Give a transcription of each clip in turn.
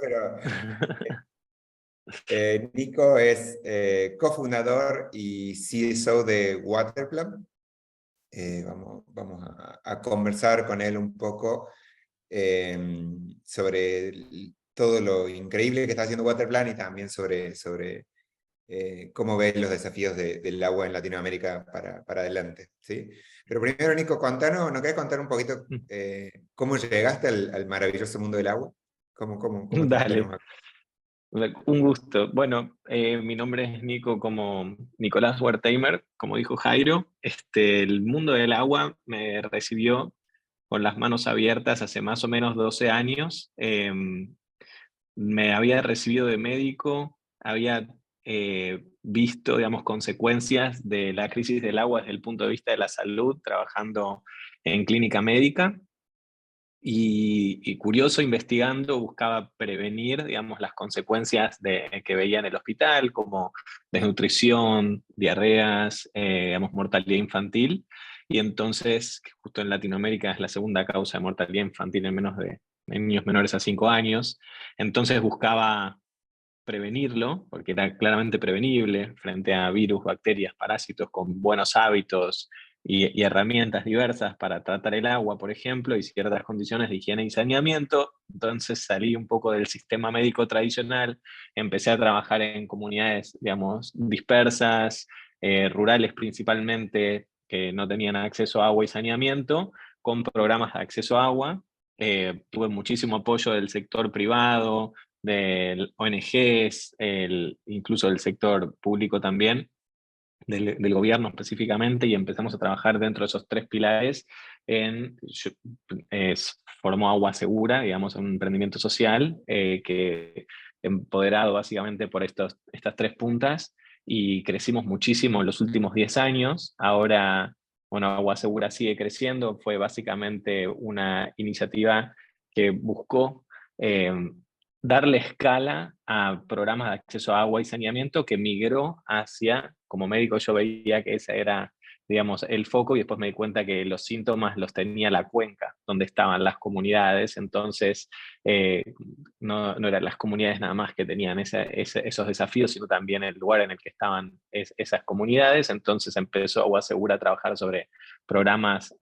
pero Nico es cofundador y CSO de Waterplan. Vamos a conversar con él un poco sobre todo lo increíble que está haciendo Waterplan y también sobre cómo ves los desafíos del agua en Latinoamérica para adelante, ¿sí? Pero primero, Nico, ¿nos querés contar un poquito cómo llegaste al maravilloso mundo del agua? ¿Cómo te Dale, tenemos acá? un gusto. Bueno, mi nombre es Nico, como Nicolás Wertheimer, como dijo Jairo. El mundo del agua me recibió con las manos abiertas hace más o menos 12 años. Me había recibido de médico, había visto, digamos, consecuencias de la crisis del agua desde el punto de vista de la salud, trabajando en clínica médica. Y curioso, investigando, buscaba prevenir, digamos, las consecuencias que veía en el hospital, como desnutrición, diarreas, digamos, mortalidad infantil. Y entonces, que justo en Latinoamérica es la segunda causa de mortalidad infantil en niños menores a 5 años. Entonces buscaba prevenirlo, porque era claramente prevenible frente a virus, bacterias, parásitos, con buenos hábitos y herramientas diversas para tratar el agua, por ejemplo, y ciertas condiciones de higiene y saneamiento. Entonces salí un poco del sistema médico tradicional, empecé a trabajar en comunidades, digamos, dispersas, rurales principalmente, que no tenían acceso a agua y saneamiento, con programas de acceso a agua. Tuve muchísimo apoyo del sector privado, de ONGs, incluso del sector público también, del gobierno específicamente, y empezamos a trabajar dentro de esos tres pilares formó Agua Segura, digamos, un emprendimiento social que empoderado básicamente por estas tres puntas, y crecimos muchísimo en los últimos 10 años. Ahora, bueno, Agua Segura sigue creciendo, fue básicamente una iniciativa que buscó eh, darle escala a programas de acceso a agua y saneamiento, que migró hacia, como médico yo veía que ese era, digamos, el foco, y después me di cuenta que los síntomas los tenía la cuenca, donde estaban las comunidades. Entonces eh, no eran las comunidades nada más que tenían esos desafíos, sino también el lugar en el que estaban esas comunidades. Entonces empezó Agua Segura a trabajar sobre programas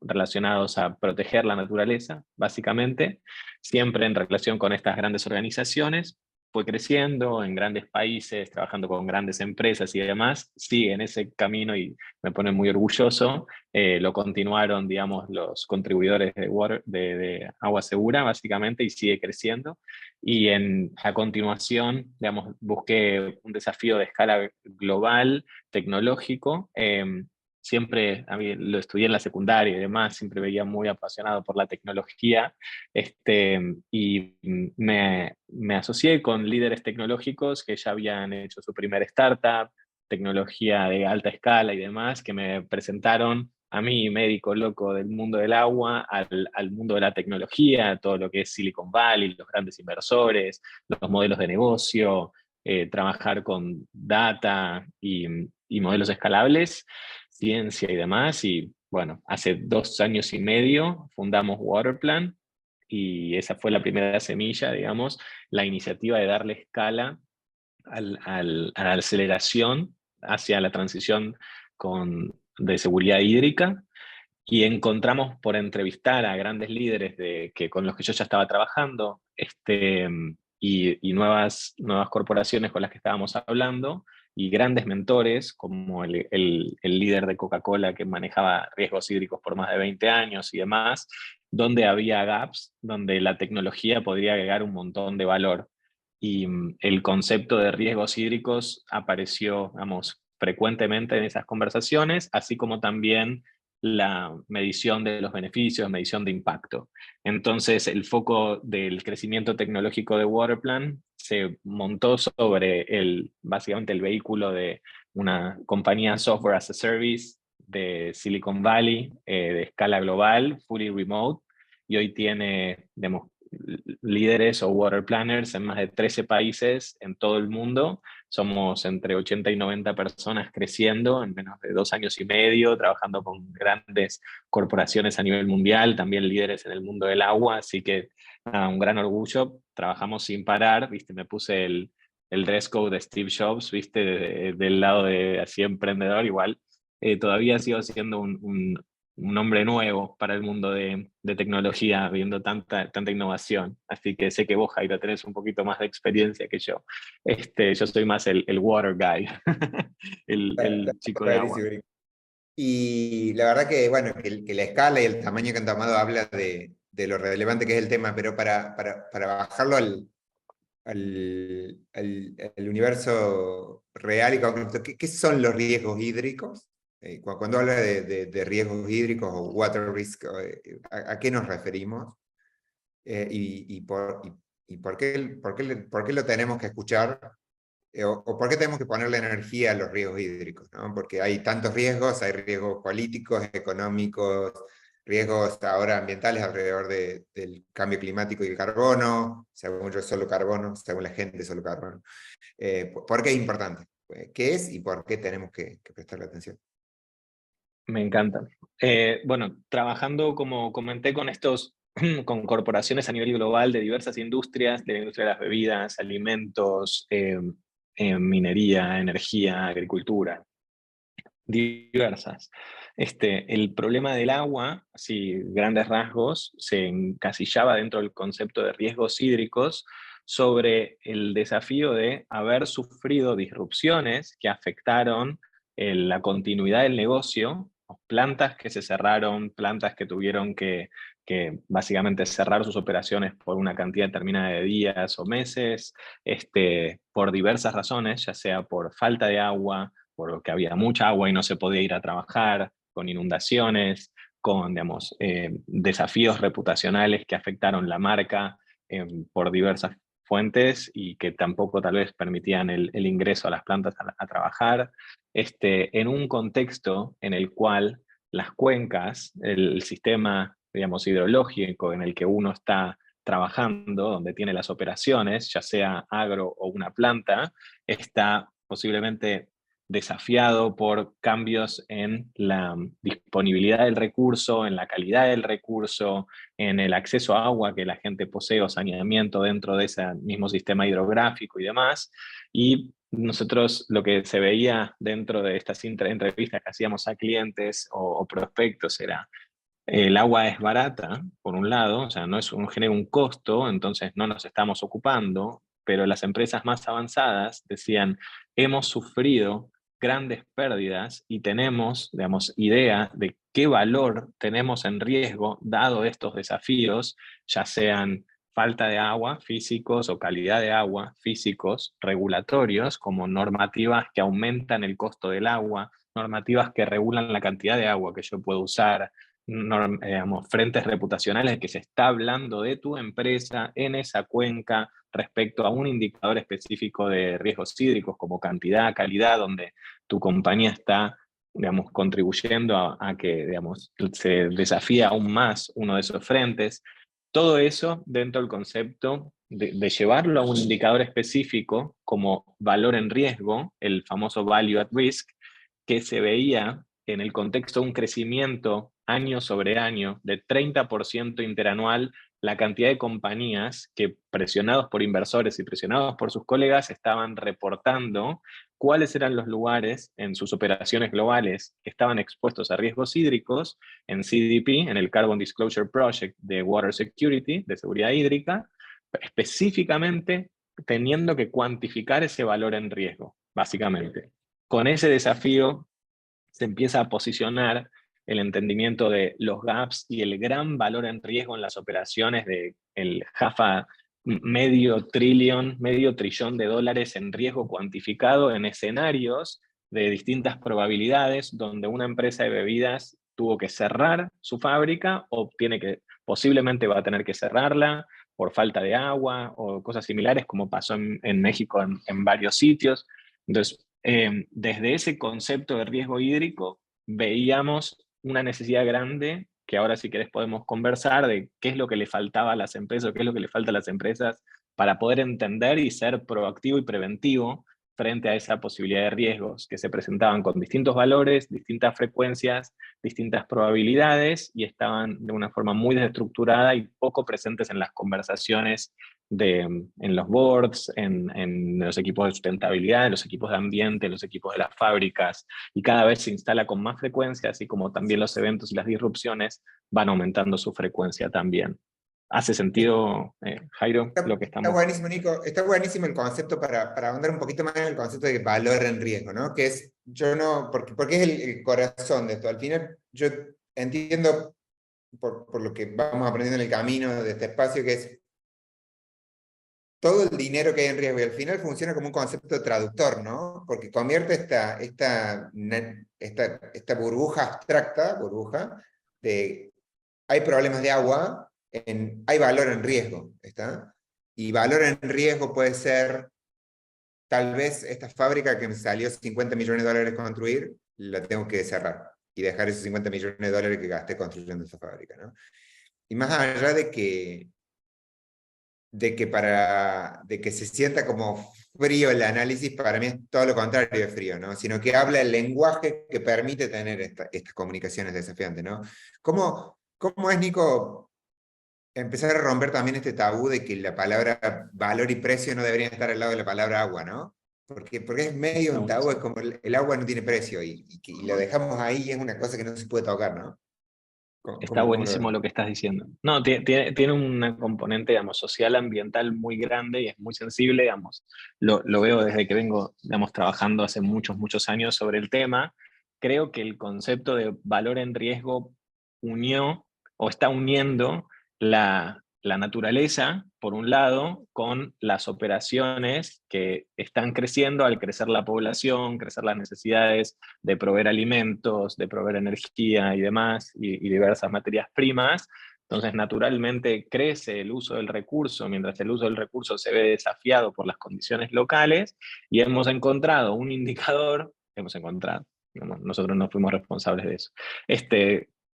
relacionados a proteger la naturaleza, básicamente, siempre en relación con estas grandes organizaciones. Fue creciendo en grandes países, trabajando con grandes empresas y demás. Sigue en ese camino y me pone muy orgulloso. Lo continuaron, digamos, los contribuidores de Agua Segura, básicamente, y sigue creciendo. Y a continuación, digamos, busqué un desafío de escala global, tecnológico. Siempre, a mí lo estudié en la secundaria y demás, siempre veía muy apasionado por la tecnología. Y me asocié con líderes tecnológicos que ya habían hecho su primer startup, tecnología de alta escala y demás, que me presentaron a mí, médico loco del mundo del agua, al mundo de la tecnología, todo lo que es Silicon Valley, los grandes inversores, los modelos de negocio, trabajar con data y modelos escalables, ciencia y demás. Y bueno, hace 2 años y medio fundamos Waterplan, y esa fue la primera semilla, digamos, la iniciativa de darle escala a la aceleración hacia la transición de seguridad hídrica. Y encontramos, por entrevistar a grandes líderes con los que yo ya estaba trabajando, y nuevas corporaciones con las que estábamos hablando, y grandes mentores, como el líder de Coca-Cola, que manejaba riesgos hídricos por más de 20 años y demás, donde había gaps, donde la tecnología podría agregar un montón de valor. Y el concepto de riesgos hídricos apareció, vamos, frecuentemente en esas conversaciones, así como también la medición de los beneficios, medición de impacto. Entonces, el foco del crecimiento tecnológico de Waterplan se montó sobre básicamente el vehículo de una compañía software as a service de Silicon Valley, de escala global, fully remote, y hoy tiene, digamos, líderes o water planners en más de 13 países en todo el mundo. Somos entre 80 y 90 personas creciendo en menos de 2 años y medio, trabajando con grandes corporaciones a nivel mundial, también líderes en el mundo del agua, así que nada, un gran orgullo. Trabajamos sin parar, ¿viste? Me puse el dress code de Steve Jobs, ¿viste? Del lado de así emprendedor, igual. Todavía sigo siendo un hombre nuevo para el mundo de tecnología, viendo tanta innovación. Así que sé que vos, Jairo, tenés un poquito más de experiencia que yo. Yo soy más el water guy, el chico de agua. Buenísimo. Y la verdad que, bueno, que la escala y el tamaño que han tomado habla de lo relevante que es el tema, pero para bajarlo al universo real y concreto, ¿qué son los riesgos hídricos? Cuando habla de riesgos hídricos o water risk, ¿a qué nos referimos? Y por qué lo tenemos que escuchar, o por qué tenemos que ponerle energía a los riesgos hídricos, ¿no? Porque hay tantos riesgos, hay riesgos políticos, económicos, riesgos ahora ambientales alrededor del cambio climático y el carbono, según yo solo carbono, según la gente solo carbono. ¿Por qué es importante? ¿Qué es y por qué tenemos que prestarle atención? Me encanta. Bueno, trabajando, como comenté, con corporaciones a nivel global de diversas industrias, de la industria de las bebidas, alimentos, minería, energía, agricultura, diversas. El problema del agua, así grandes rasgos, se encasillaba dentro del concepto de riesgos hídricos sobre el desafío de haber sufrido disrupciones que afectaron la continuidad del negocio, plantas que se cerraron, plantas que tuvieron que básicamente cerrar sus operaciones por una cantidad determinada de días o meses, por diversas razones, ya sea por falta de agua, por lo que había mucha agua y no se podía ir a trabajar, con inundaciones, con, digamos, desafíos reputacionales que afectaron la marca por diversas fuentes y que tampoco tal vez permitían el ingreso a las plantas a trabajar, en un contexto en el cual las cuencas, el sistema, digamos, hidrológico en el que uno está trabajando, donde tiene las operaciones, ya sea agro o una planta, está posiblemente desafiado por cambios en la disponibilidad del recurso, en la calidad del recurso, en el acceso a agua que la gente posee o saneamiento dentro de ese mismo sistema hidrográfico y demás. Y nosotros lo que se veía dentro de estas entrevistas que hacíamos a clientes o prospectos era: el agua es barata, por un lado, o sea, no genera un costo, entonces no nos estamos ocupando, pero las empresas más avanzadas decían, hemos sufrido grandes pérdidas y tenemos, digamos, idea de qué valor tenemos en riesgo dado estos desafíos, ya sean falta de agua físicos o calidad de agua físicos, regulatorios, como normativas que aumentan el costo del agua, normativas que regulan la cantidad de agua que yo puedo usar, digamos, frentes reputacionales que se está hablando de tu empresa en esa cuenca respecto a un indicador específico de riesgos hídricos como cantidad, calidad, donde tu compañía está, digamos, contribuyendo a que, digamos, se desafía aún más uno de esos frentes. Todo eso dentro del concepto de llevarlo a un indicador específico como valor en riesgo, el famoso value at risk, que se veía en el contexto de un crecimiento año sobre año de 30% interanual, la cantidad de compañías que, presionados por inversores y presionados por sus colegas, estaban reportando cuáles eran los lugares en sus operaciones globales que estaban expuestos a riesgos hídricos en CDP, en el Carbon Disclosure Project de Water Security, de seguridad hídrica, específicamente teniendo que cuantificar ese valor en riesgo, básicamente. Con ese desafío se empieza a posicionar el entendimiento de los gaps y el gran valor en riesgo en las operaciones de el medio trillón de dólares en riesgo cuantificado en escenarios de distintas probabilidades, donde una empresa de bebidas tuvo que cerrar su fábrica o posiblemente va a tener que cerrarla por falta de agua o cosas similares, como pasó en México en varios sitios. Entonces, desde ese concepto de riesgo hídrico, veíamos una necesidad grande que ahora si querés podemos conversar de qué es lo que le faltaba a las empresas, o qué es lo que le falta a las empresas para poder entender y ser proactivo y preventivo frente a esa posibilidad de riesgos que se presentaban con distintos valores, distintas frecuencias, distintas probabilidades, y estaban de una forma muy desestructurada y poco presentes en las conversaciones en los boards, en los equipos de sustentabilidad, en los equipos de ambiente, en los equipos de las fábricas, y cada vez se instala con más frecuencia, así como también los eventos y las disrupciones van aumentando su frecuencia también. ¿Hace sentido, Jairo, lo que Está estamos? buenísimo, Nico. Está buenísimo el concepto para ahondar un poquito más en el concepto de valor en riesgo, ¿no? Que es, yo no, porque es el corazón de esto. Al final, yo entiendo por lo que vamos aprendiendo en el camino de este espacio, que es todo el dinero que hay en riesgo y al final funciona como un concepto traductor, ¿no? Porque convierte esta burbuja abstracta, de hay problemas de agua, hay valor en riesgo, ¿está? Y valor en riesgo puede ser, tal vez esta fábrica que me salió $50 millones construir, la tengo que cerrar y dejar esos $50 millones que gasté construyendo esa fábrica, ¿no? Y más allá de que se sienta como frío el análisis, para mí es todo lo contrario de frío, ¿no? Sino que habla el lenguaje que permite tener estas comunicaciones desafiantes, ¿no? ¿Cómo es, Nico, empezar a romper también este tabú de que la palabra valor y precio no deberían estar al lado de la palabra agua, ¿no? Porque es medio Está un tabú, buenísimo. es como el agua no tiene precio y lo dejamos ahí y es una cosa que no se puede tocar, ¿no? Está ¿Cómo lo ves? buenísimo lo que estás diciendo. No, tiene una componente, digamos, social, ambiental muy grande y es muy sensible, digamos. Lo veo desde que vengo, digamos, trabajando hace muchos, muchos años sobre el tema. Creo que el concepto de valor en riesgo unió o está uniendo la naturaleza, por un lado, con las operaciones que están creciendo al crecer la población, crecer las necesidades de proveer alimentos, de proveer energía y demás, y diversas materias primas. Entonces, naturalmente crece el uso del recurso, mientras el uso del recurso se ve desafiado por las condiciones locales, y hemos encontrado un indicador, nosotros no fuimos responsables de eso,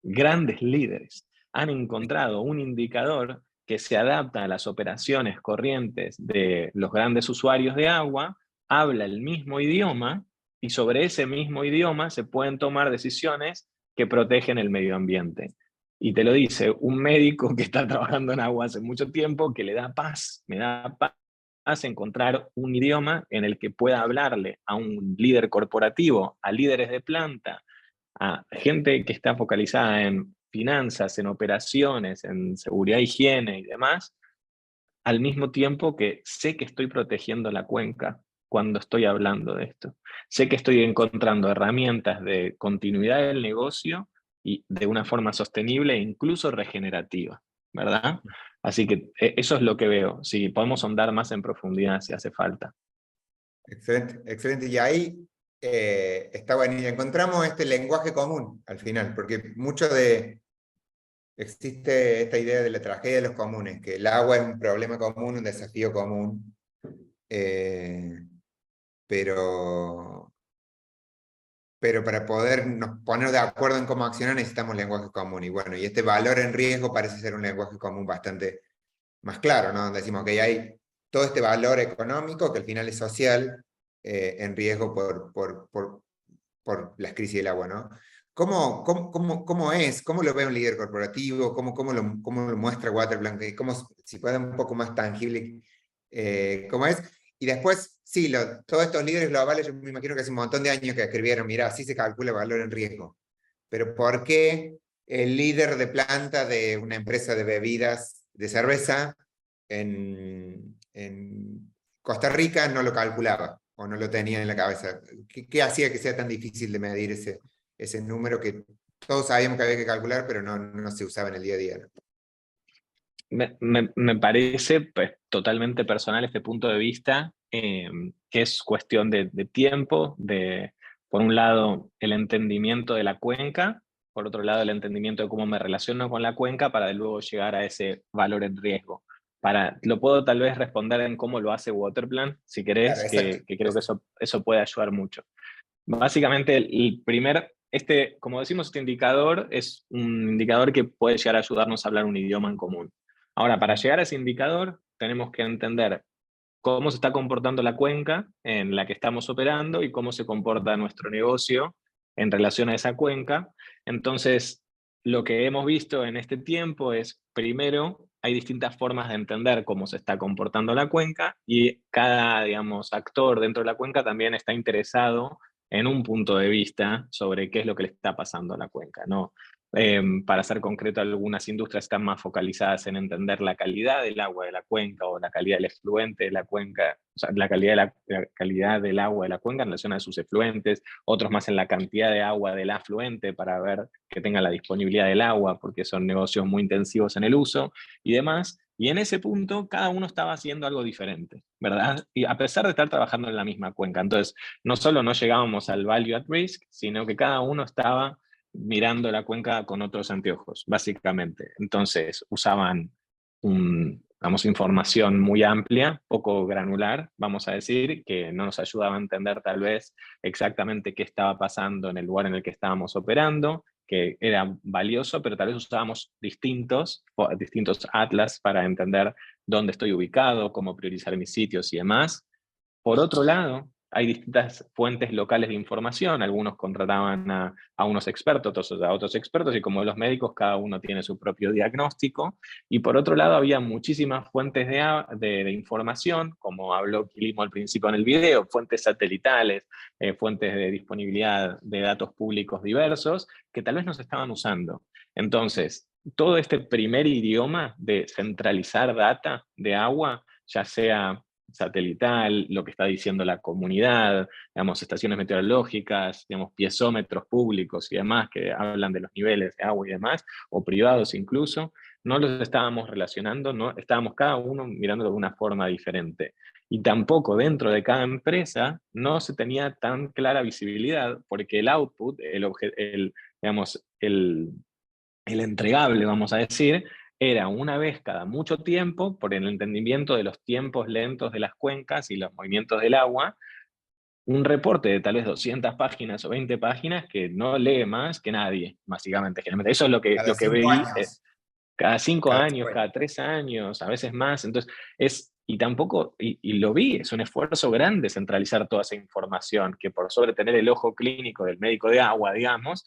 grandes líderes han encontrado un indicador que se adapta a las operaciones corrientes de los grandes usuarios de agua, habla el mismo idioma, y sobre ese mismo idioma se pueden tomar decisiones que protegen el medio ambiente. Y te lo dice un médico que está trabajando en agua hace mucho tiempo, que le da paz, me da paz encontrar un idioma en el que pueda hablarle a un líder corporativo, a líderes de planta, a gente que está focalizada en finanzas, en operaciones, en seguridad, higiene y demás, al mismo tiempo que sé que estoy protegiendo la cuenca cuando estoy hablando de esto. Sé que estoy encontrando herramientas de continuidad del negocio y de una forma sostenible e incluso regenerativa, ¿verdad? Así que eso es lo que veo. Si podemos ahondar más en profundidad si hace falta. Excelente, excelente. Y ahí está bueno. Y encontramos este lenguaje común al final, porque existe esta idea de la tragedia de los comunes, que el agua es un problema común, un desafío común, eh, pero, pero para podernos poner de acuerdo en cómo accionar necesitamos lenguaje común. Y bueno, y este valor en riesgo parece ser un lenguaje común bastante más claro, ¿no? Donde decimos que hay todo este valor económico, que al final es social, en riesgo por las crisis del agua, ¿no? ¿Cómo es? ¿Cómo lo ve un líder corporativo? ¿Cómo lo muestra Waterplan? Si puede un poco más tangible, cómo es? Y después, sí, todos estos líderes globales, yo me imagino que hace un montón de años que escribieron, mira, así se calcula el valor en riesgo. Pero ¿por qué el líder de planta de una empresa de bebidas de cerveza en Costa Rica no lo calculaba o no lo tenía en la cabeza? ¿Qué hacía que sea tan difícil de medir ese número que todos sabíamos que había que calcular, pero no se usaba en el día a día, ¿no? Me parece pues, totalmente personal este punto de vista, que es cuestión de tiempo, por un lado, el entendimiento de la cuenca, por otro lado, el entendimiento de cómo me relaciono con la cuenca para luego llegar a ese valor en riesgo. Lo puedo tal vez responder en cómo lo hace Waterplan, si Claro, querés, exacto. que creo que eso puede ayudar mucho. Básicamente, el primer como decimos, este indicador es un indicador que puede llegar a ayudarnos a hablar un idioma en común. Ahora, para llegar a ese indicador, tenemos que entender cómo se está comportando la cuenca en la que estamos operando y cómo se comporta nuestro negocio en relación a esa cuenca. Entonces, lo que hemos visto en este tiempo es, primero, hay distintas formas de entender cómo se está comportando la cuenca y cada, digamos, actor dentro de la cuenca también está interesado en un punto de vista sobre qué es lo que le está pasando a la cuenca, ¿no? Para ser concreto, algunas industrias están más focalizadas en entender la calidad del agua de la cuenca o la calidad del efluente de la cuenca, o sea, la calidad del agua de la cuenca en relación a sus efluentes, otros más en la cantidad de agua del afluente para ver que tenga la disponibilidad del agua, porque son negocios muy intensivos en el uso y demás. Y en ese punto, cada uno estaba haciendo algo diferente, ¿verdad? Y a pesar de estar trabajando en la misma cuenca. Entonces, no solo no llegábamos al value at risk, sino que cada uno estaba mirando la cuenca con otros anteojos, básicamente. Entonces usaban información muy amplia, poco granular, vamos a decir, que no nos ayudaba a entender tal vez exactamente qué estaba pasando en el lugar en el que estábamos operando, que era valioso, pero tal vez usábamos distintos atlas para entender dónde estoy ubicado, cómo priorizar mis sitios y demás. Por otro lado, hay distintas fuentes locales de información, algunos contrataban a unos expertos, otros a otros expertos, y como los médicos, cada uno tiene su propio diagnóstico. Y por otro lado, había muchísimas fuentes de información, como habló Quilimo al principio en el video, fuentes satelitales, fuentes de disponibilidad de datos públicos diversos, que tal vez no se estaban usando. Entonces, todo este primer idioma de centralizar data de agua, ya sea satelital, lo que está diciendo la comunidad, digamos, estaciones meteorológicas, digamos, piezómetros públicos y demás que hablan de los niveles de agua y demás, o privados incluso, no los estábamos relacionando, no, estábamos cada uno mirándolo de una forma diferente. Y tampoco dentro de cada empresa no se tenía tan clara visibilidad, porque el output, digamos, el entregable, vamos a decir, era una vez cada mucho tiempo, por el entendimiento de los tiempos lentos de las cuencas y los movimientos del agua, un reporte de tal vez 200 páginas o 20 páginas que no lee más que nadie, básicamente. Generalmente. Eso es Cada lo que 5 veí años. cada 5 Cada años, 5 años. cada 3 años, a veces más. Entonces, y tampoco, y lo vi, es un esfuerzo grande centralizar toda esa información, que por sobre tener el ojo clínico del médico de agua, digamos,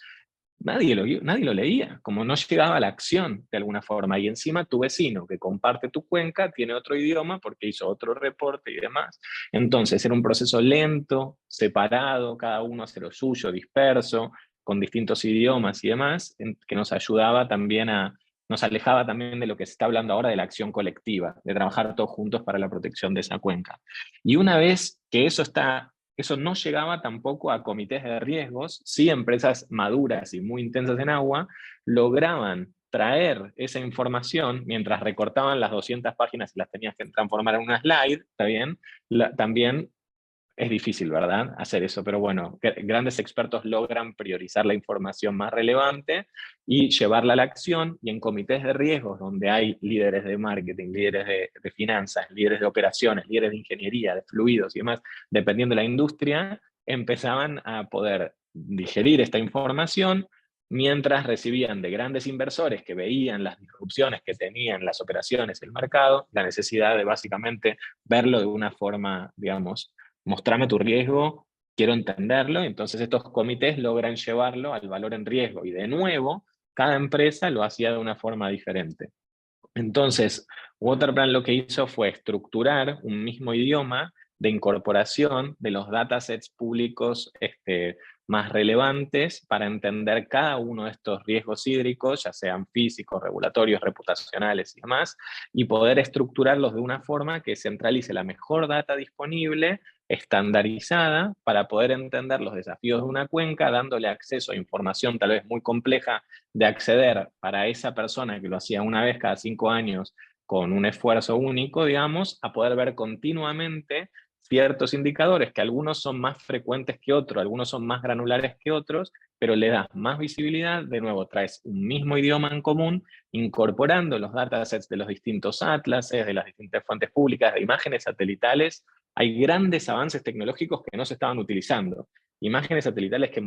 nadie lo leía, como no llegaba a la acción de alguna forma. Y encima tu vecino que comparte tu cuenca tiene otro idioma porque hizo otro reporte y demás. Entonces era un proceso lento, separado, cada uno hace lo suyo, disperso, con distintos idiomas y demás, que nos ayudaba también nos alejaba también de lo que se está hablando ahora de la acción colectiva, de trabajar todos juntos para la protección de esa cuenca. Y una vez que eso no llegaba tampoco a comités de riesgos, sí empresas maduras y muy intensas en agua lograban traer esa información mientras recortaban las 200 páginas y las tenías que transformar en una slide, ¿está bien? También es difícil, ¿verdad? Hacer eso, pero bueno, grandes expertos logran priorizar la información más relevante y llevarla a la acción, y en comités de riesgos, donde hay líderes de marketing, líderes de finanzas, líderes de operaciones, líderes de ingeniería, de fluidos y demás, dependiendo de la industria, empezaban a poder digerir esta información mientras recibían de grandes inversores que veían las disrupciones que tenían las operaciones, el mercado, la necesidad de básicamente verlo de una forma, digamos, mostrame tu riesgo, quiero entenderlo. Entonces estos comités logran llevarlo al valor en riesgo. Y de nuevo, cada empresa lo hacía de una forma diferente. Entonces, Waterplan lo que hizo fue estructurar un mismo idioma de incorporación de los datasets públicos más relevantes para entender cada uno de estos riesgos hídricos, ya sean físicos, regulatorios, reputacionales y demás, y poder estructurarlos de una forma que centralice la mejor data disponible, estandarizada, para poder entender los desafíos de una cuenca, dándole acceso a información tal vez muy compleja de acceder para esa persona que lo hacía una vez cada 5 años con un esfuerzo único, digamos, a poder ver continuamente ciertos indicadores, que algunos son más frecuentes que otros, algunos son más granulares que otros, pero le das más visibilidad. De nuevo, traes un mismo idioma en común, incorporando los datasets de los distintos atlases, de las distintas fuentes públicas, de imágenes satelitales. Hay grandes avances tecnológicos que no se estaban utilizando. imágenes satelitales que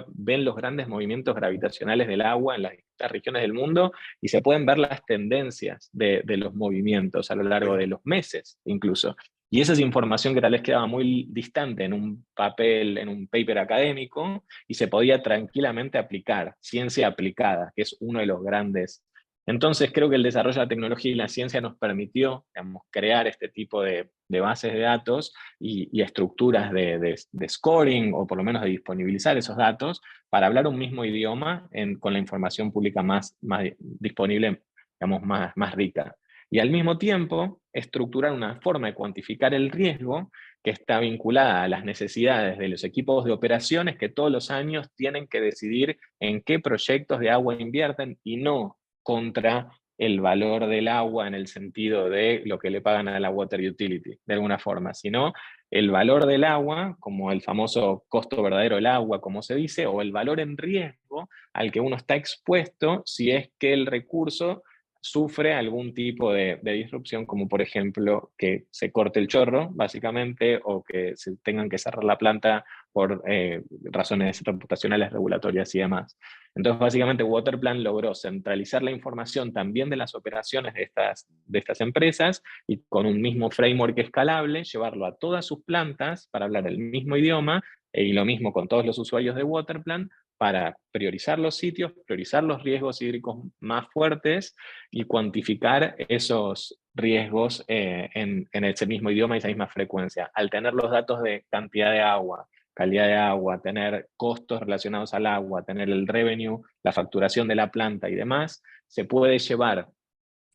ven los grandes movimientos gravitacionales del agua en las distintas regiones del mundo y se pueden ver las tendencias de los movimientos a lo largo de los meses incluso. Y esa es información que tal vez quedaba muy distante en un papel, en un paper académico, y se podía tranquilamente aplicar, ciencia aplicada, que es uno de los grandes. Entonces creo que el desarrollo de la tecnología y la ciencia nos permitió, digamos, crear este tipo de bases de datos y estructuras de scoring, o por lo menos de disponibilizar esos datos, para hablar un mismo idioma con la información pública más disponible, digamos, más rica. Y al mismo tiempo, estructurar una forma de cuantificar el riesgo que está vinculada a las necesidades de los equipos de operaciones que todos los años tienen que decidir en qué proyectos de agua invierten, y no contra el valor del agua en el sentido de lo que le pagan a la water utility, de alguna forma, sino el valor del agua, como el famoso costo verdadero del agua, como se dice, o el valor en riesgo al que uno está expuesto si es que el recurso sufre algún tipo de disrupción, como por ejemplo que se corte el chorro, básicamente, o que se tengan que cerrar la planta por razones reputacionales, regulatorias y demás. Entonces, básicamente, Waterplan logró centralizar la información también de las operaciones de estas empresas, y con un mismo framework escalable, llevarlo a todas sus plantas para hablar el mismo idioma, y lo mismo con todos los usuarios de Waterplan, para priorizar los sitios, priorizar los riesgos hídricos más fuertes y cuantificar esos riesgos en ese mismo idioma y esa misma frecuencia. Al tener los datos de cantidad de agua, calidad de agua, tener costos relacionados al agua, tener el revenue, la facturación de la planta y demás, se puede llevar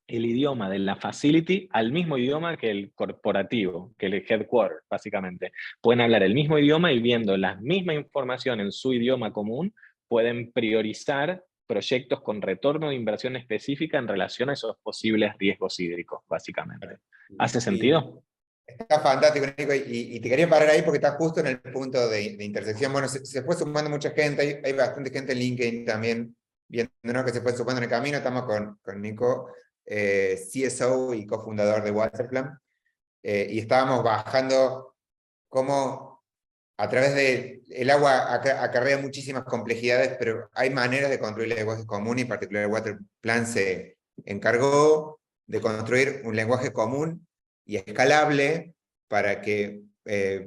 el idioma de la facility al mismo idioma que el corporativo, que el headquarter, básicamente. Pueden hablar el mismo idioma y, viendo la misma información en su idioma común, pueden priorizar proyectos con retorno de inversión específica en relación a esos posibles riesgos hídricos, básicamente. ¿Hace Sí, sentido? está fantástico, Nico, y te quería parar ahí porque estás justo en el punto de intersección. Bueno, se fue sumando mucha gente, hay bastante gente en LinkedIn también viendo, ¿no?, que se fue sumando en el camino. Estamos con Nico, CSO y cofundador de Waterplan, y estábamos bajando cómo a través de el agua acarrea muchísimas complejidades, pero hay maneras de construir lenguajes comunes, y en particular Waterplan se encargó de construir un lenguaje común y escalable para que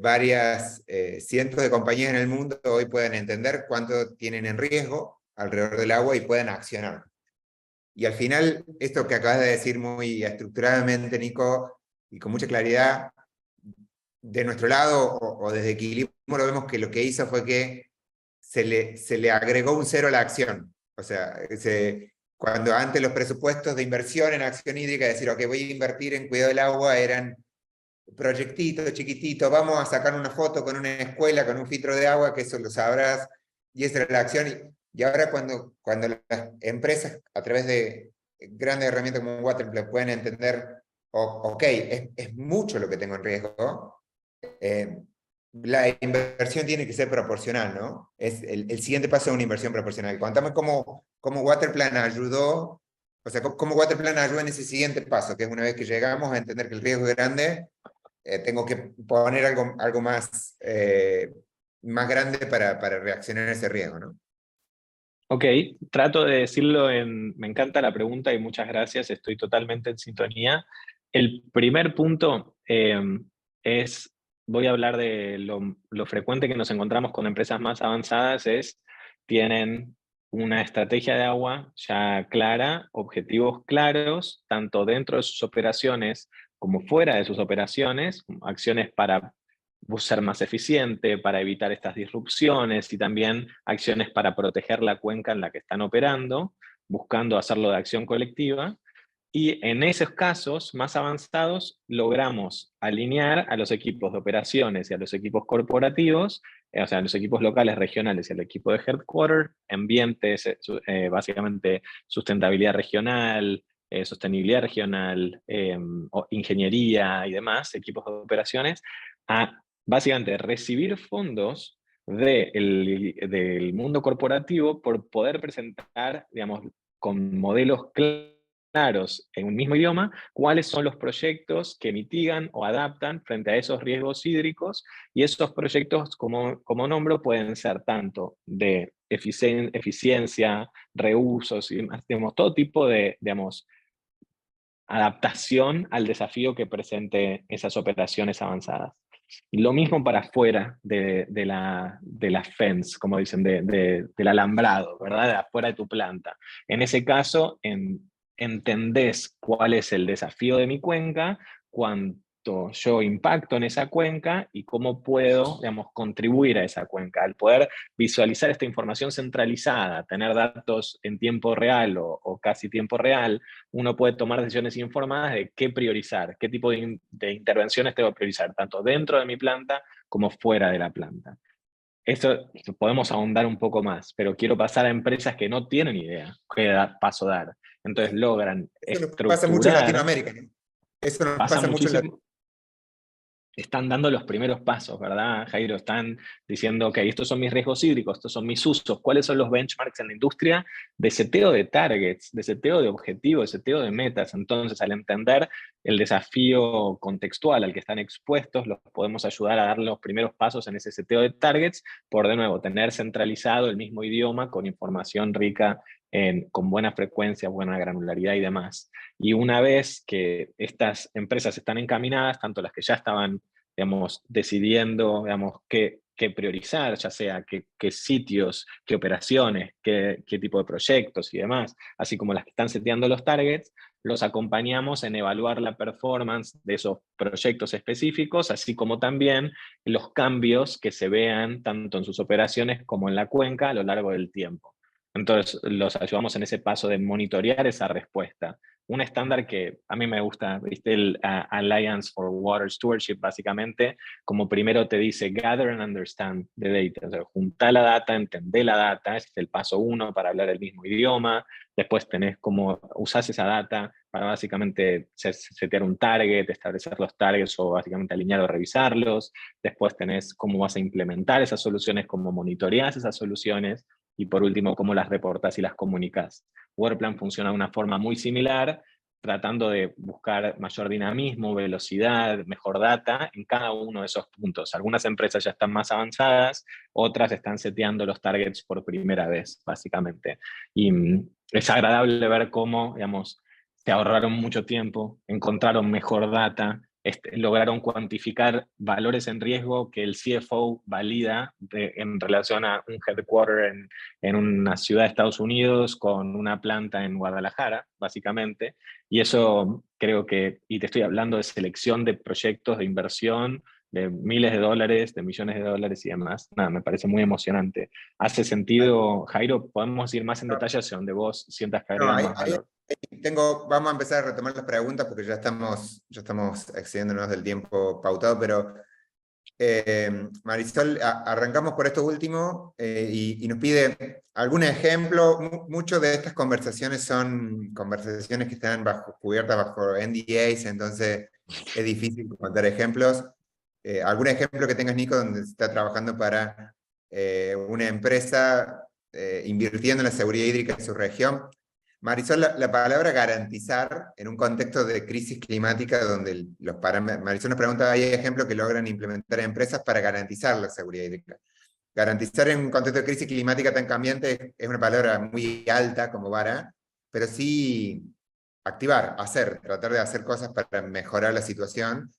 varias cientos de compañías en el mundo hoy puedan entender cuánto tienen en riesgo alrededor del agua y puedan accionar. Y al final, esto que acabas de decir muy estructuradamente, Nico, y con mucha claridad, de nuestro lado o desde Equilibrio lo vemos que lo que hizo fue que se le agregó un cero a la acción. O sea, cuando antes los presupuestos de inversión en acción hídrica, decir, ok, voy a invertir en cuidado del agua, eran proyectitos chiquititos, vamos a sacar una foto con una escuela, con un filtro de agua, que eso lo sabrás, y esa era la acción. Y ahora cuando las empresas, a través de grandes herramientas como Waterplan, pueden entender, ok, es mucho lo que tengo en riesgo, la inversión tiene que ser proporcional, ¿no? Es el siguiente paso es una inversión proporcional. Contame cómo Waterplan ayudó, o sea, cómo Waterplan ayudó en ese siguiente paso, que es una vez que llegamos a entender que el riesgo es grande, tengo que poner algo más grande para reaccionar a ese riesgo, ¿no? Ok, trato de decirlo me encanta la pregunta y muchas gracias, estoy totalmente en sintonía. El primer punto es, voy a hablar de lo frecuente que nos encontramos con empresas más avanzadas, tienen una estrategia de agua ya clara, objetivos claros, tanto dentro de sus operaciones como fuera de sus operaciones, acciones para ser más eficiente, para evitar estas disrupciones, y también acciones para proteger la cuenca en la que están operando, buscando hacerlo de acción colectiva. Y en esos casos más avanzados logramos alinear a los equipos de operaciones y a los equipos corporativos, o sea, a los equipos locales, regionales y al equipo de headquarter, ambientes, básicamente sustentabilidad regional, sostenibilidad regional, ingeniería y demás, equipos de operaciones, a básicamente recibir fondos del mundo corporativo por poder presentar, digamos, con modelos claros claros en un mismo idioma cuáles son los proyectos que mitigan o adaptan frente a esos riesgos hídricos, y esos proyectos, como nombro, pueden ser tanto de eficiencia, reusos, y demás, digamos, todo tipo de, digamos, adaptación al desafío que presente esas operaciones avanzadas. Lo mismo para afuera de la fence, como dicen, del alambrado, ¿verdad? De afuera de tu planta. En ese caso, entendés cuál es el desafío de mi cuenca, cuánto yo impacto en esa cuenca y cómo puedo, digamos, contribuir a esa cuenca. Al poder visualizar esta información centralizada, tener datos en tiempo real o casi tiempo real, uno puede tomar decisiones informadas de qué priorizar, qué tipo de intervenciones tengo que priorizar, tanto dentro de mi planta como fuera de la planta. Esto podemos ahondar un poco más, pero quiero pasar a empresas que no tienen idea qué paso dar. Entonces logran Eso nos pasa mucho en estructurar, Latinoamérica, ¿no? Eso nos pasa pasa mucho en Latinoamérica. muchísimo, están dando los primeros pasos, ¿verdad, Jairo? Están diciendo, ok, estos son mis riesgos hídricos, estos son mis usos, ¿cuáles son los benchmarks en la industria de seteo de targets, de seteo de objetivos, de seteo de metas? Entonces, al entender el desafío contextual al que están expuestos, los podemos ayudar a dar los primeros pasos en ese seteo de targets, por de nuevo, tener centralizado el mismo idioma con información rica, con buena frecuencia, buena granularidad y demás. Y una vez que estas empresas están encaminadas, tanto las que ya estaban, digamos, decidiendo, digamos, qué priorizar, ya sea qué sitios, qué operaciones, qué tipo de proyectos y demás, así como las que están seteando los targets, los acompañamos en evaluar la performance de esos proyectos específicos, así como también los cambios que se vean tanto en sus operaciones como en la cuenca a lo largo del tiempo. Entonces, los ayudamos en ese paso de monitorear esa respuesta. Un estándar que a mí me gusta, ¿viste? El Alliance for Water Stewardship, básicamente, como primero te dice, gather and understand the data. O sea, juntar la data, entender la data, ese es el paso uno para hablar el mismo idioma. Después tenés cómo usás esa data para básicamente setear un target, establecer los targets o básicamente alinear o revisarlos. Después tenés cómo vas a implementar esas soluciones, cómo monitoreás esas soluciones. Y por último, cómo las reportas y las comunicas. WordPlan funciona de una forma muy similar, tratando de buscar mayor dinamismo, velocidad, mejor data en cada uno de esos puntos. Algunas empresas ya están más avanzadas, otras están seteando los targets por primera vez, básicamente. Y es agradable ver cómo, digamos, se ahorraron mucho tiempo, encontraron mejor data, lograron cuantificar valores en riesgo que el CFO valida en relación a un headquarter en una ciudad de Estados Unidos con una planta en Guadalajara, básicamente. Y eso creo que, y te estoy hablando de selección de proyectos de inversión de miles de dólares, de millones de dólares y demás. Nada, me parece muy emocionante. ¿Hace sentido, Jairo? ¿Podemos ir más en detalle hacia donde vos sientas que No, agregan más valor? vamos a empezar a retomar las preguntas porque ya estamos excediéndonos del tiempo pautado, pero Marisol, arrancamos por esto último y nos pide algún ejemplo. Muchas de estas conversaciones son conversaciones que están cubiertas bajo NDAs, entonces es difícil contar ejemplos. ¿Algún ejemplo que tengas, Nico, donde se está trabajando para una empresa invirtiendo en la seguridad hídrica en su región? Marisol, la palabra garantizar en un contexto de crisis climática donde los parámetros... Marisol nos pregunta, ¿hay ejemplos que logran implementar empresas para garantizar la seguridad hídrica? Garantizar en un contexto de crisis climática tan cambiante es una palabra muy alta como vara, pero sí activar, tratar de hacer cosas para mejorar la situación.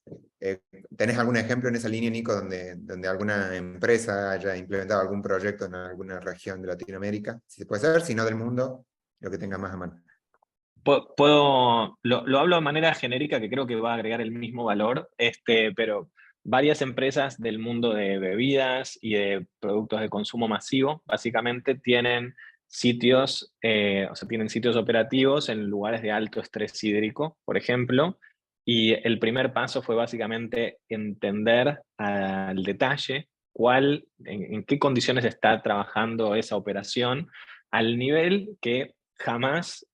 ¿Tenés algún ejemplo en esa línea, Nico, donde alguna empresa haya implementado algún proyecto en alguna región de Latinoamérica? Si se puede saber, si no del mundo, lo que tenga más a mano. Lo hablo de manera genérica, que creo que va a agregar el mismo valor, pero varias empresas del mundo de bebidas y de productos de consumo masivo, básicamente tienen sitios, o sea, tienen sitios operativos en lugares de alto estrés hídrico, por ejemplo, y el primer paso fue básicamente entender al detalle en qué condiciones está trabajando esa operación, al nivel que jamás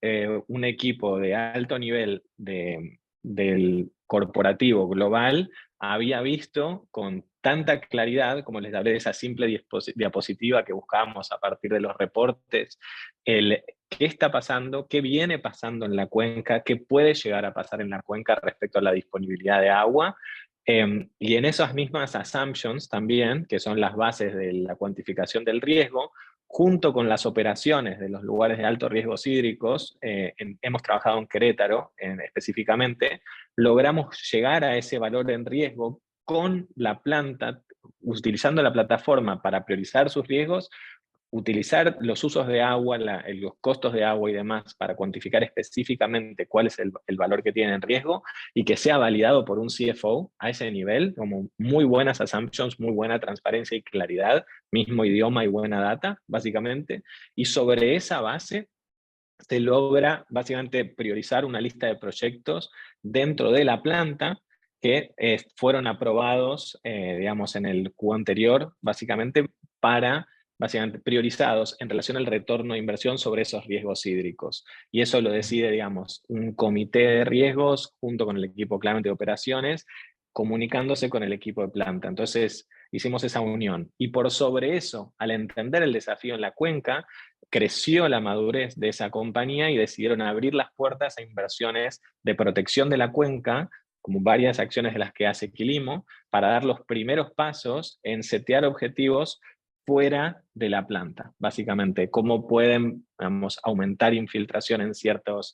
un equipo de alto nivel del corporativo global había visto con tanta claridad, como les hablé de esa simple diapositiva que buscábamos a partir de los reportes, qué está pasando, qué viene pasando en la cuenca, qué puede llegar a pasar en la cuenca respecto a la disponibilidad de agua. Y en esas mismas assumptions también, que son las bases de la cuantificación del riesgo, junto con las operaciones de los lugares de alto riesgo hídricos, hemos trabajado en Querétaro específicamente, logramos llegar a ese valor en riesgo con la planta, utilizando la plataforma para priorizar sus riesgos, utilizar los usos de agua, los costos de agua y demás para cuantificar específicamente cuál es el valor que tiene en riesgo y que sea validado por un CFO a ese nivel, como muy buenas assumptions, muy buena transparencia y claridad, mismo idioma y buena data, básicamente. Y sobre esa base se logra básicamente priorizar una lista de proyectos dentro de la planta que fueron aprobados, digamos, en el Q anterior, básicamente para, básicamente, priorizados en relación al retorno de inversión sobre esos riesgos hídricos. Y eso lo decide, digamos, un comité de riesgos junto con el equipo claramente de operaciones, comunicándose con el equipo de planta. Entonces, hicimos esa unión. Y por sobre eso, al entender el desafío en la cuenca, creció la madurez de esa compañía y decidieron abrir las puertas a inversiones de protección de la cuenca, como varias acciones de las que hace Quilimo, para dar los primeros pasos en setear objetivos fuera de la planta, básicamente, cómo pueden, digamos, aumentar infiltración en ciertos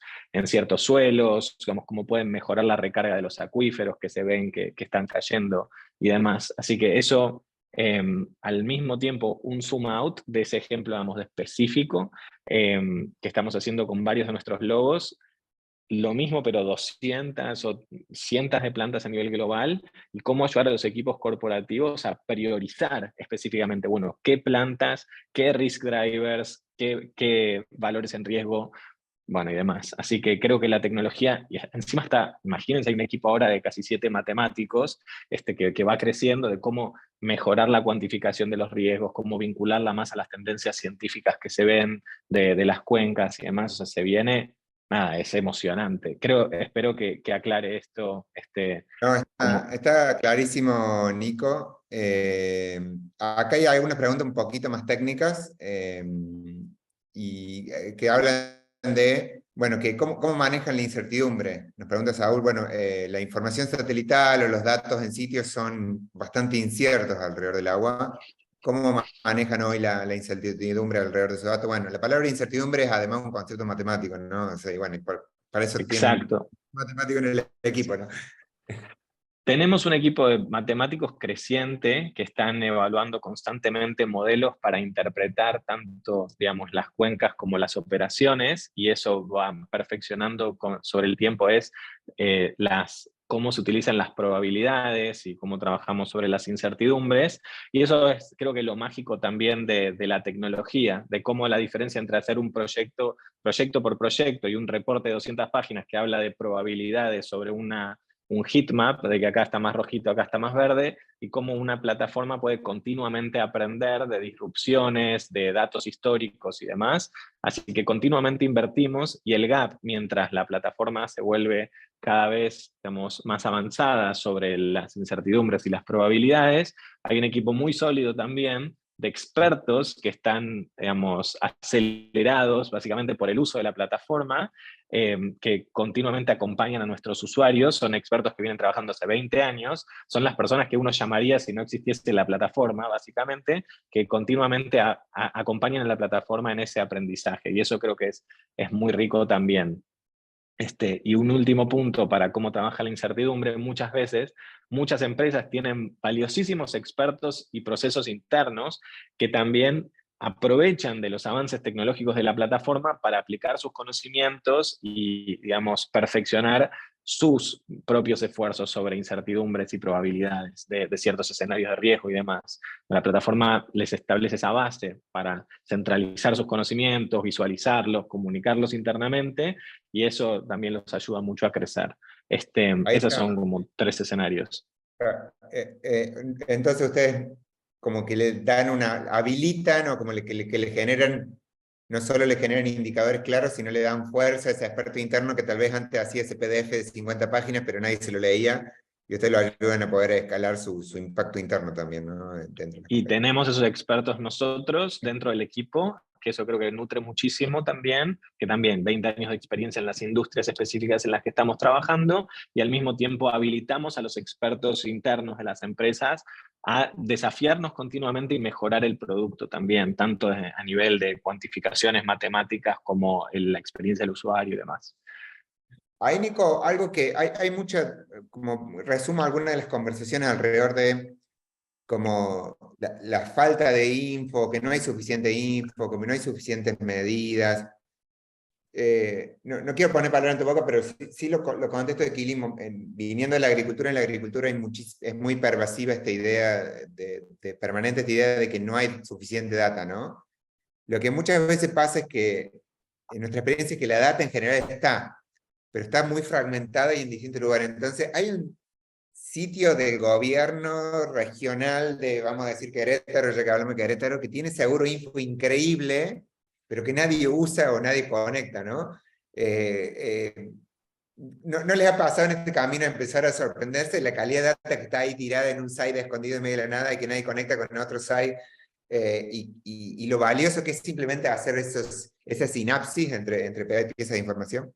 suelos, digamos, cómo pueden mejorar la recarga de los acuíferos que se ven que están cayendo y demás. Así que eso, al mismo tiempo, un zoom out de ese ejemplo, digamos, de específico, que estamos haciendo con varios de nuestros logos, lo mismo, pero 200 o cientos de plantas a nivel global, y cómo ayudar a los equipos corporativos a priorizar específicamente, bueno, qué plantas, qué risk drivers, qué valores en riesgo, bueno, y demás. Así que creo que la tecnología, y encima está, imagínense, hay un equipo ahora de casi 7 matemáticos que va creciendo de cómo mejorar la cuantificación de los riesgos, cómo vincularla más a las tendencias científicas que se ven de las cuencas y demás. O sea, se viene, nada, es emocionante. Espero que aclare esto, No, como, está clarísimo, Nico. Acá hay algunas preguntas un poquito más técnicas que hablan de, bueno, que cómo manejan la incertidumbre. Nos pregunta Saúl, bueno, la información satelital o los datos en sitios son bastante inciertos alrededor del agua. ¿Cómo manejan hoy la incertidumbre alrededor de esos datos? Bueno, la palabra incertidumbre es además un concepto matemático, ¿no? O sea, y bueno, para eso tienen un exacto. matemático en el equipo, ¿no? Tenemos un equipo de matemáticos creciente que están evaluando constantemente modelos para interpretar tanto, digamos, las cuencas como las operaciones, y eso va perfeccionando sobre el tiempo, es cómo se utilizan las probabilidades y cómo trabajamos sobre las incertidumbres. Y eso es, creo que, lo mágico también de la tecnología, de cómo la diferencia entre hacer un proyecto por proyecto, y un reporte de 200 páginas que habla de probabilidades sobre un heat map, de que acá está más rojito, acá está más verde, y cómo una plataforma puede continuamente aprender de disrupciones, de datos históricos y demás. Así que continuamente invertimos, y el gap, mientras la plataforma se vuelve cada vez, digamos, más avanzada sobre las incertidumbres y las probabilidades, hay un equipo muy sólido también de expertos que están, digamos, acelerados básicamente por el uso de la plataforma, que continuamente acompañan a nuestros usuarios. Son expertos que vienen trabajando hace 20 años, son las personas que uno llamaría si no existiese la plataforma, básicamente, que continuamente acompañan a la plataforma en ese aprendizaje, y eso creo que es muy rico también. Y un último punto para cómo trabaja la incertidumbre: muchas veces, muchas empresas tienen valiosísimos expertos y procesos internos que también aprovechan de los avances tecnológicos de la plataforma para aplicar sus conocimientos y, digamos, perfeccionar sus propios esfuerzos sobre incertidumbres y probabilidades de ciertos escenarios de riesgo y demás. La plataforma les establece esa base para centralizar sus conocimientos, visualizarlos, comunicarlos internamente, y eso también los ayuda mucho a crecer. Ahí Esos son está. como 3 escenarios. Entonces ustedes como que le dan habilitan o como que le generan, no solo le generan indicadores claros, sino le dan fuerza a ese experto interno que tal vez antes hacía ese PDF de 50 páginas, pero nadie se lo leía, y ustedes lo ayudan a poder escalar su impacto interno también, ¿no? Dentro de la Y compañía. tenemos esos expertos nosotros dentro del equipo, que eso creo que nutre muchísimo también, que también 20 años de experiencia en las industrias específicas en las que estamos trabajando, y al mismo tiempo habilitamos a los expertos internos de las empresas a desafiarnos continuamente y mejorar el producto también, tanto a nivel de cuantificaciones matemáticas como en la experiencia del usuario y demás. Ahí, Nico, algo que hay mucha, como resumo algunas de las conversaciones alrededor de como la falta de info, que no hay suficiente info, que no hay suficientes medidas. No quiero poner palabras en tu boca, pero sí lo contesto de Quilimo. Viniendo de la agricultura, en la agricultura es muy pervasiva esta idea, permanente esta idea de que no hay suficiente data, ¿no? Lo que muchas veces pasa es que, en nuestra experiencia, es que la data en general está, pero está muy fragmentada y en distintos lugares. Entonces, hay un sitio del gobierno regional de, vamos a decir, Querétaro, ya que hablamos de Querétaro, que tiene seguro info increíble, pero que nadie usa o nadie conecta, ¿no? ¿No les ha pasado en este camino a empezar a sorprenderse de la calidad de data que está ahí tirada en un site escondido en medio de la nada y que nadie conecta con otro site? Y lo valioso que es simplemente hacer esas sinapsis entre piezas de información.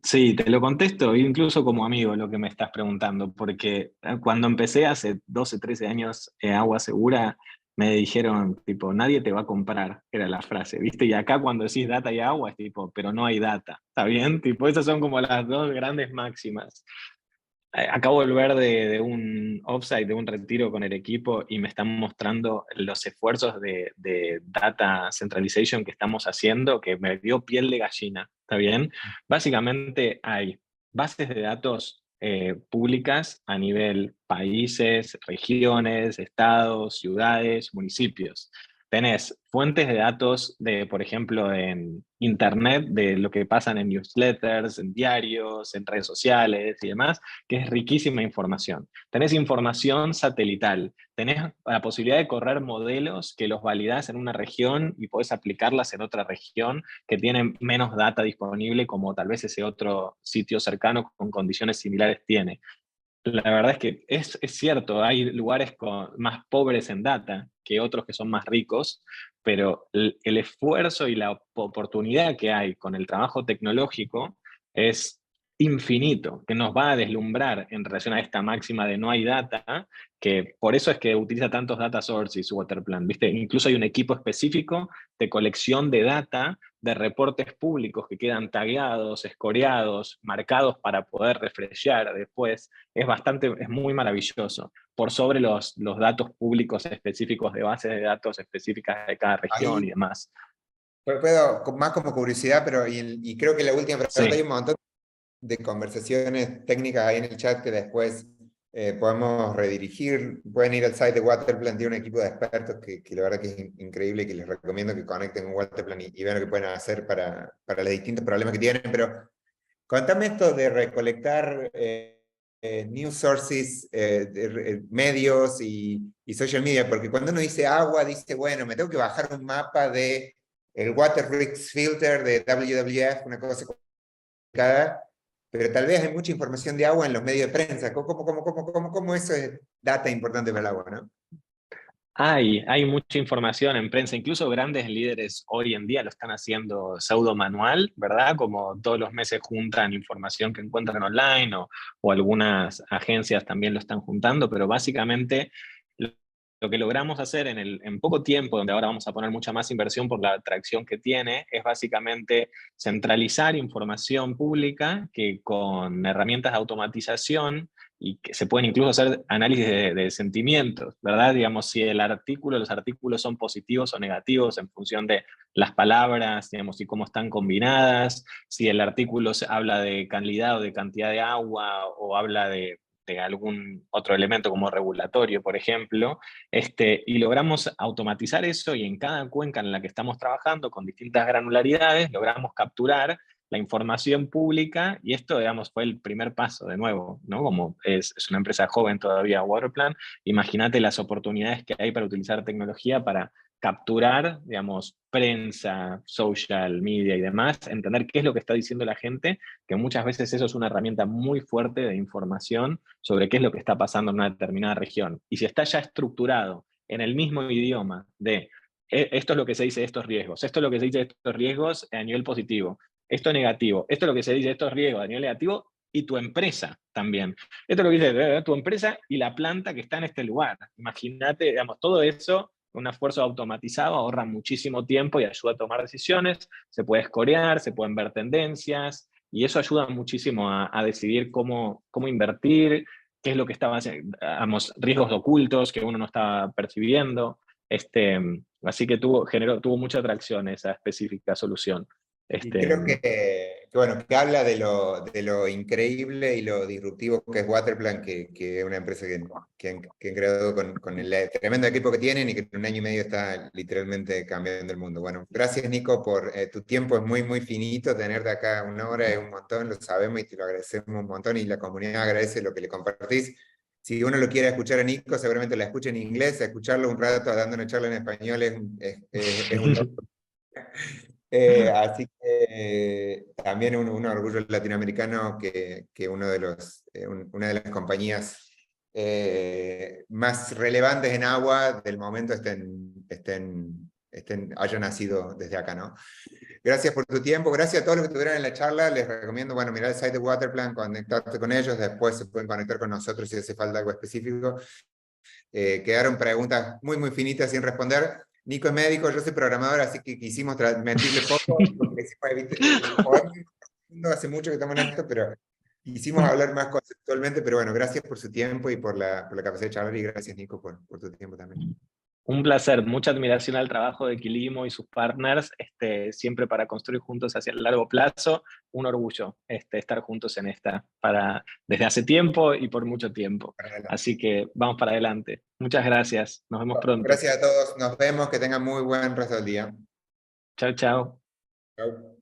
Sí, te lo contesto, incluso como amigo, lo que me estás preguntando, porque cuando empecé hace 12, 13 años Agua Segura, me dijeron, tipo, nadie te va a comprar, era la frase, ¿viste? Y acá cuando decís data y agua, es tipo, pero no hay data, ¿está bien? Tipo, esas son como las dos grandes máximas. Acabo de volver de un offsite, de un retiro con el equipo y me están mostrando los esfuerzos de data centralization que estamos haciendo, que me dio piel de gallina, ¿está bien? Básicamente hay bases de datos públicas a nivel países, regiones, estados, ciudades, municipios. Tenés fuentes de datos de, por ejemplo, en internet, de lo que pasan en newsletters, en diarios, en redes sociales y demás, que es riquísima información. Tenés información satelital, tenés la posibilidad de correr modelos que los validás en una región y podés aplicarlas en otra región que tiene menos data disponible, como tal vez ese otro sitio cercano con condiciones similares tiene. La verdad es que es cierto, hay lugares más pobres en data que otros que son más ricos, pero el esfuerzo y la oportunidad que hay con el trabajo tecnológico es infinito, que nos va a deslumbrar en relación a esta máxima de no hay data, que por eso es que utiliza tantos data sources Waterplan, ¿viste? Incluso hay un equipo específico de colección de data, de reportes públicos que quedan tagueados, escoreados, marcados para poder refreshear después. Es muy maravilloso, por sobre los datos públicos específicos de bases de datos específicas de cada región y Ahí demás. más como curiosidad, pero y creo que la última pregunta, hay Sí, un montón de conversaciones técnicas ahí en el chat que después podemos redirigir. Pueden ir al site de Waterplan, tiene un equipo de expertos que la verdad que es increíble y que les recomiendo que conecten con Waterplan y vean lo que pueden hacer para los distintos problemas que tienen. Pero contame esto de recolectar news sources, medios y social media, porque cuando uno dice agua, dice, bueno, me tengo que bajar un mapa de el Water Risk Filter de WWF, una cosa complicada, pero tal vez hay mucha información de agua en los medios de prensa. ¿Cómo eso es data importante para el agua, no? hay mucha información en prensa, incluso grandes líderes hoy en día lo están haciendo pseudo manual, ¿verdad? Como todos los meses juntan información que encuentran online o algunas agencias también lo están juntando, pero básicamente lo que logramos hacer en poco tiempo, donde ahora vamos a poner mucha más inversión por la atracción que tiene, es básicamente centralizar información pública que con herramientas de automatización y que se pueden incluso hacer análisis de sentimientos, ¿verdad? Digamos, si los artículos son positivos o negativos en función de las palabras, digamos, y cómo están combinadas, si el artículo habla de calidad o de cantidad de agua o habla de algún otro elemento como regulatorio, por ejemplo, y logramos automatizar eso y en cada cuenca en la que estamos trabajando con distintas granularidades, logramos capturar la información pública y esto, digamos, fue el primer paso de nuevo, ¿no? Como es una empresa joven todavía, Waterplan, imagínate las oportunidades que hay para utilizar tecnología para capturar, digamos, prensa, social media y demás, entender qué es lo que está diciendo la gente, que muchas veces eso es una herramienta muy fuerte de información sobre qué es lo que está pasando en una determinada región. Y si está ya estructurado en el mismo idioma de esto es lo que se dice de estos riesgos, esto es lo que se dice de estos riesgos a nivel positivo, esto negativo, esto es lo que se dice de estos riesgos a nivel negativo, y tu empresa también. Esto es lo que dice tu empresa y la planta que está en este lugar. Imagínate, digamos, todo eso, un esfuerzo automatizado ahorra muchísimo tiempo y ayuda a tomar decisiones, se puede escorear, se pueden ver tendencias, y eso ayuda muchísimo a decidir cómo invertir, qué es lo que estaba haciendo, riesgos ocultos que uno no estaba percibiendo. Así que tuvo mucha atracción esa específica solución. Y creo bueno, que habla de lo increíble y lo disruptivo que es Waterplan, que es una empresa que han creado con el tremendo equipo que tienen y que en un año y medio está literalmente cambiando el mundo. Bueno, gracias Nico por tu tiempo, es muy, muy finito, tenerte acá 1 hora es un montón, lo sabemos y te lo agradecemos un montón y la comunidad agradece lo que le compartís. Si uno lo quiere escuchar a Nico, seguramente la escucha en inglés, escucharlo un rato dando una charla en español es un así que también un orgullo latinoamericano que una de las compañías más relevantes en agua del momento haya nacido desde acá, ¿no? Gracias por tu tiempo, gracias a todos los que estuvieron en la charla, les recomiendo, bueno, mirar el site de Waterplan, conectarte con ellos, después se pueden conectar con nosotros si hace falta algo específico. Quedaron preguntas muy, muy finitas sin responder. Nico es médico, yo soy programador, así que quisimos mentirle poco, porque hace mucho que estamos en esto, pero quisimos hablar más conceptualmente, pero bueno, gracias por su tiempo y por la capacidad de charlar, y gracias Nico por tu tiempo también. Un placer, mucha admiración al trabajo de Quilimo y sus partners, siempre para construir juntos hacia el largo plazo. Un orgullo estar juntos en esta, desde hace tiempo y por mucho tiempo. Así que vamos para adelante. Muchas gracias, nos vemos pronto. Gracias a todos, nos vemos, que tengan muy buen resto del día. Chao, chao. Chao.